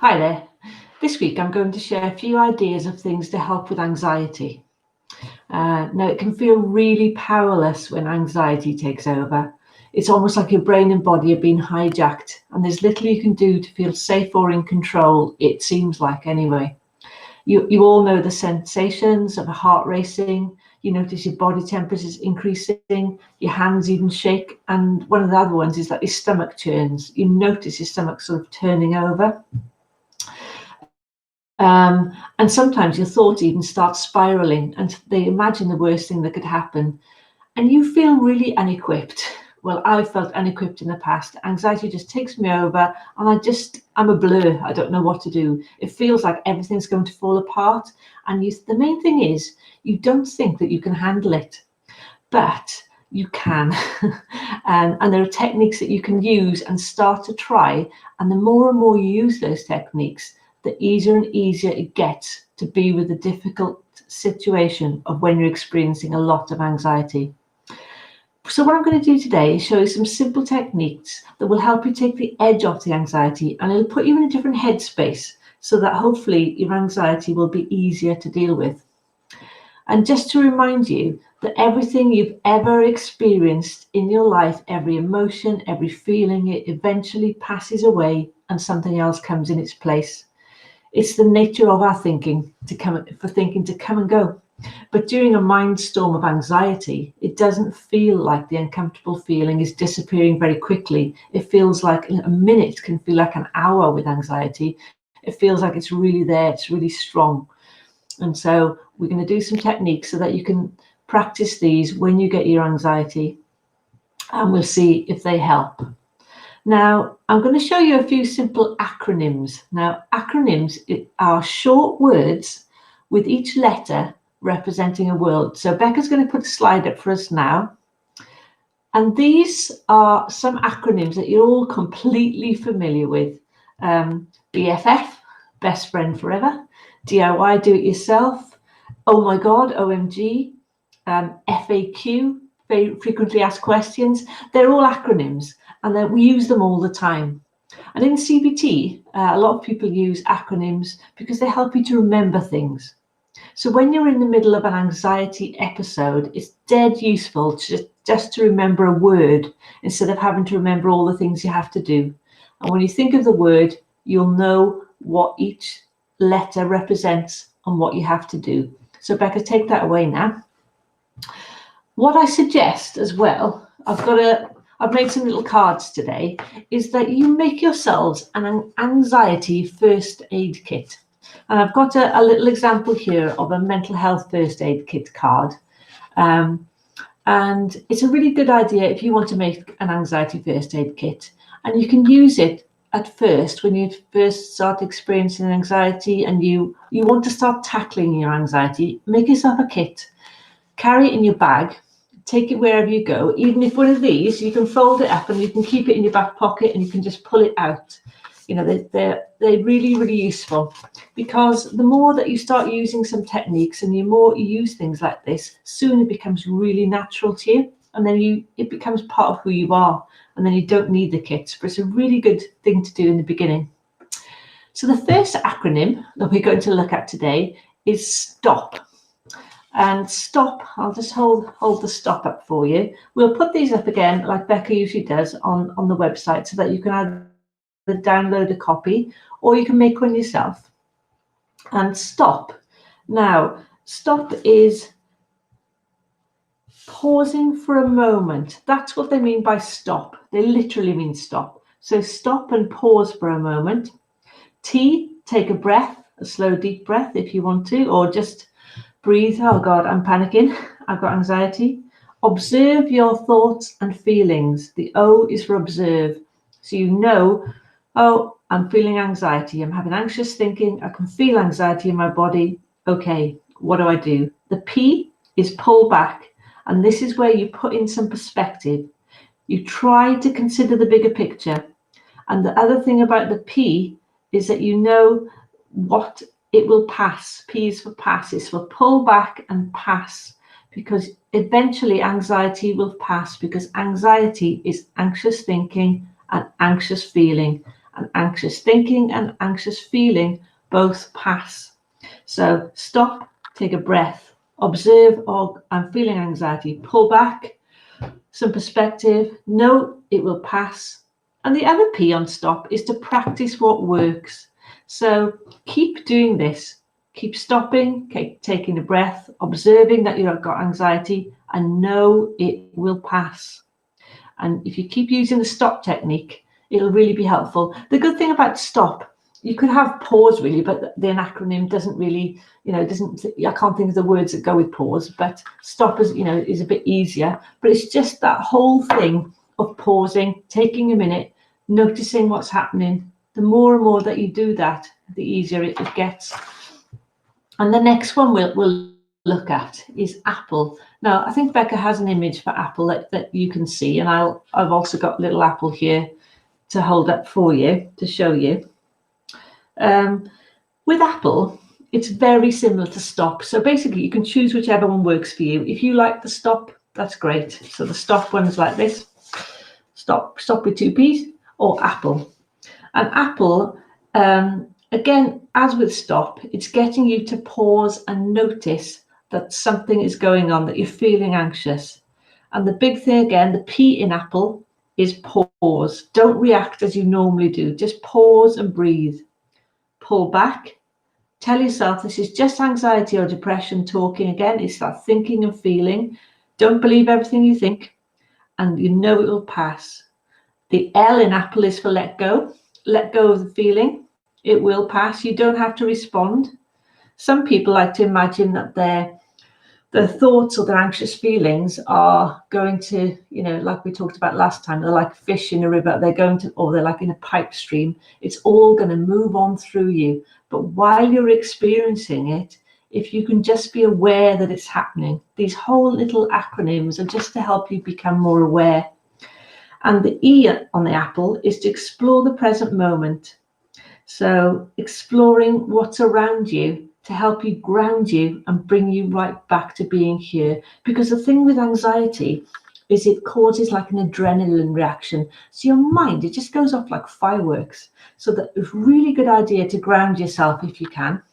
Hi there. This week I'm going to share a few ideas of things to help with anxiety. Now, it can feel really powerless when anxiety takes over. It's almost like your brain and body have been hijacked, and there's little you can do to feel safe or in control, it seems like anyway. You all know the sensations of a heart racing. You notice your body temperature is increasing, your hands even shake, and one of the other ones is like your stomach churns. You notice your stomach sort of turning over. And sometimes your thoughts even start spiraling and they imagine the worst thing that could happen. And you feel really unequipped. Well, I've felt unequipped in the past. Anxiety just takes me over and I'm a blur. I don't know what to do. It feels like everything's going to fall apart. And the main thing is, you don't think that you can handle it, but you can. And there are techniques that you can use and start to try. And the more and more you use those techniques, the easier and easier it gets to be with the difficult situation of when you're experiencing a lot of anxiety. So what I'm going to do today is show you some simple techniques that will help you take the edge off the anxiety, and it'll put you in a different headspace so that hopefully your anxiety will be easier to deal with. And just to remind you that everything you've ever experienced in your life, every emotion, every feeling, it eventually passes away and something else comes in its place. It's the nature of our thinking to come and go. But during a mind storm of anxiety, it doesn't feel like the uncomfortable feeling is disappearing very quickly. It feels like a minute can feel like an hour with anxiety. It feels like it's really there, it's really strong. And so we're going to do some techniques so that you can practice these when you get your anxiety, and we'll see if they help. Now, I'm going to show you a few simple acronyms. Now, acronyms are short words with each letter representing a word. So Becca's going to put a slide up for us now. And these are some acronyms that you're all completely familiar with. BFF, best friend forever. DIY, do it yourself. Oh my God, OMG. FAQ, very frequently asked questions. They're all acronyms, and we use them all the time. And in CBT, a lot of people use acronyms because they help you to remember things. So when you're in the middle of an anxiety episode, it's dead useful just to remember a word instead of having to remember all the things you have to do. And when you think of the word, you'll know what each letter represents and what you have to do. So Becca, take that away now. What I suggest as well, I've made some little cards today, is that you make yourselves an anxiety first aid kit. And I've got a little example here of a mental health first aid kit card. And it's a really good idea if you want to make an anxiety first aid kit. And you can use it at first when you first start experiencing anxiety and you want to start tackling your anxiety. Make yourself a kit, carry it in your bag, take it wherever you go. Even if one of these, you can fold it up and you can keep it in your back pocket and you can just pull it out. You know, they're really, really useful, because the more that you start using some techniques and the more you use things like this, soon it becomes really natural to you, and then it becomes part of who you are, and then you don't need the kits. But it's a really good thing to do in the beginning. So the first acronym that we're going to look at today is STOP. And STOP, I'll just hold the STOP up for you. We'll put these up again, like Becca usually does, on the website, so that you can either download a copy or you can make one yourself. And STOP. Now, STOP is pausing for a moment. That's what they mean by stop. They literally mean stop. So stop and pause for a moment. T, take a breath, a slow, deep breath if you want to, or just breathe. Oh God, I'm panicking. I've got anxiety. Observe your thoughts and feelings. The O is for observe. So you know, oh, I'm feeling anxiety. I'm having anxious thinking. I can feel anxiety in my body. Okay, what do I do? The P is pull back. And this is where you put in some perspective. You try to consider the bigger picture. And the other thing about the P is that you know what it will pass. P is for pass. It's for pull back and pass, because eventually anxiety will pass, because anxiety is anxious thinking and anxious feeling, and anxious thinking and anxious feeling both pass. So stop, take a breath, observe, oh, I'm feeling anxiety, pull back, some perspective, know it will pass. And the other P on stop is to practice what works. So keep doing this. Keep stopping, keep taking a breath, observing that you've got anxiety, and know it will pass. And if you keep using the stop technique, it'll really be helpful. The good thing about stop, you could have pause really, but the acronym doesn't really, I can't think of the words that go with pause, but stop is a bit easier. But it's just that whole thing of pausing, taking a minute, noticing what's happening. The more and more that you do that, the easier it gets. And the next one we'll look at is apple. Now, I think Becca has an image for apple that you can see, and I've also got little apple here to hold up for you, to show you. With apple, it's very similar to stop. So basically, you can choose whichever one works for you. If you like the stop, that's great. So the stop one is like this, stop with 2 P's, or apple. And apple, again, as with stop, it's getting you to pause and notice that something is going on, that you're feeling anxious. And the big thing again, the P in apple is pause. Don't react as you normally do. Just pause and breathe. Pull back. Tell yourself this is just anxiety or depression talking again. It's that thinking and feeling. Don't believe everything you think, and you know it will pass. The L in apple is for let go. Let go of the feeling. It will pass. You don't have to respond. Some people like to imagine that their thoughts or their anxious feelings are going to, like we talked about last time, they're like fish in a river, or they're like in a pipe stream. It's all going to move on through you. But while you're experiencing it, if you can just be aware that it's happening, these whole little acronyms are just to help you become more aware. And the E on the apple is to explore the present moment. So exploring what's around you to help you ground you and bring you right back to being here. Because the thing with anxiety is it causes like an adrenaline reaction. So your mind, it just goes off like fireworks. So that it's a really good idea to ground yourself if you can.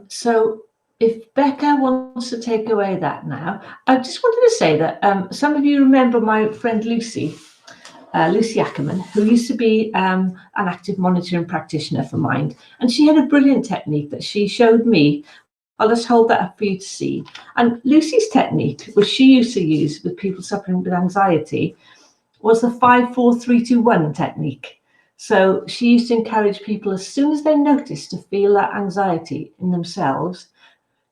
So if Becca wants to take away that now, I just wanted to say that some of you remember my friend Lucy Ackerman, who used to be an active monitoring practitioner for mind. And she had a brilliant technique that she showed me. I'll just hold that up for you to see. And Lucy's technique, which she used to use with people suffering with anxiety, was the 5-4-3-2-1 technique. So she used to encourage people, as soon as they noticed to feel that anxiety in themselves,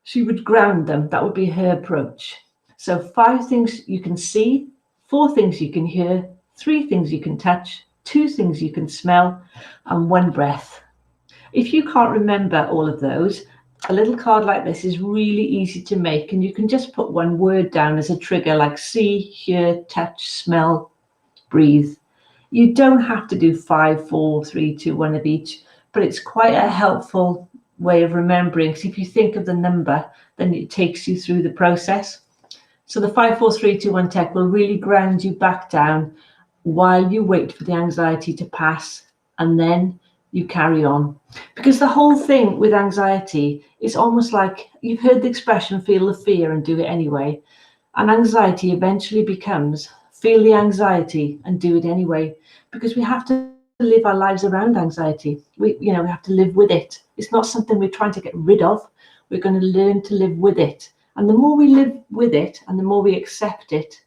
she would ground them. That would be her approach. So 5 things you can see, 4 things you can hear, 3 things you can touch, 2 things you can smell, and 1 breath. If you can't remember all of those, a little card like this is really easy to make, and you can just put 1 word down as a trigger, like see, hear, touch, smell, breathe. You don't have to do 5, 4, 3, 2, 1 of each, but it's quite a helpful way of remembering. So if you think of the number, then it takes you through the process. So the 5-4-3-2-1 tech will really ground you back down while you wait for the anxiety to pass, and then you carry on. Because the whole thing with anxiety is almost like, you've heard the expression, feel the fear and do it anyway. And anxiety eventually becomes feel the anxiety and do it anyway, because we have to live our lives around anxiety. We have to live with it. It's not something we're trying to get rid of. We're going to learn to live with it. And the more we live with it and the more we accept it,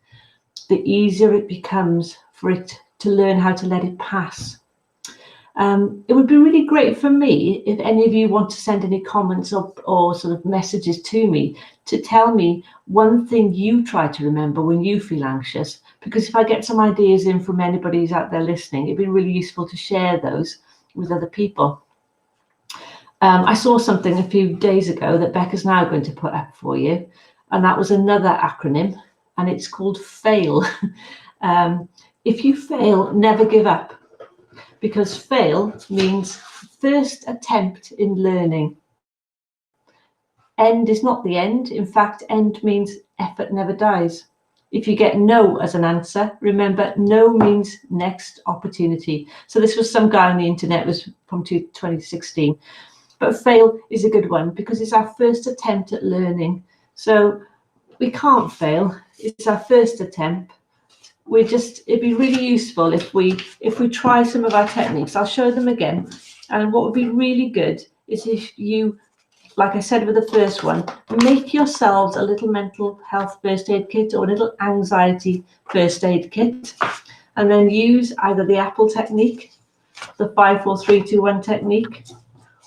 the easier it becomes for it to learn how to let it pass. It would be really great for me if any of you want to send any comments or sort of messages to me to tell me one thing you try to remember when you feel anxious, because if I get some ideas in from anybody who's out there listening, it'd be really useful to share those with other people. I saw something a few days ago that Becca's now going to put up for you, and that was another acronym, and it's called FAIL. If you fail, never give up, because fail means first attempt in learning. End is not the end. In fact, end means effort never dies. If you get no as an answer, remember no means next opportunity. So this was some guy on the internet, was from 2016. But fail is a good one because it's our first attempt at learning. So we can't fail. It's our first attempt. It'd be really useful if we try some of our techniques. I'll show them again. And what would be really good is if you, like I said with the first one, make yourselves a little mental health first aid kit or a little anxiety first aid kit, and then use either the Apple technique, the 5, 4, 3, 2, 1 technique,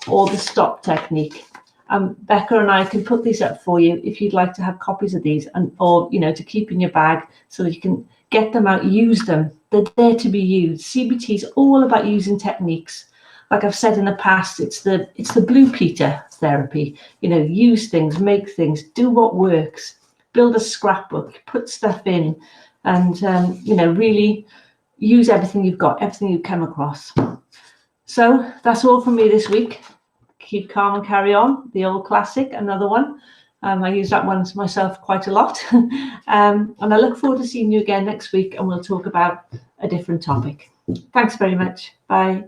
or the stop technique. Becca and I can put these up for you if you'd like to have copies of these, or to keep in your bag so that you can get them out, use them. They're there to be used. CBT is all about using techniques. Like I've said in the past, it's the Blue Peter therapy. Use things, make things, do what works, build a scrapbook, put stuff in, and really use everything you've got, everything you come across. So that's all from me this week. Keep calm and carry on, the old classic, another one. I use that one myself quite a lot. And I look forward to seeing you again next week, and we'll talk about a different topic. Thanks very much. Bye.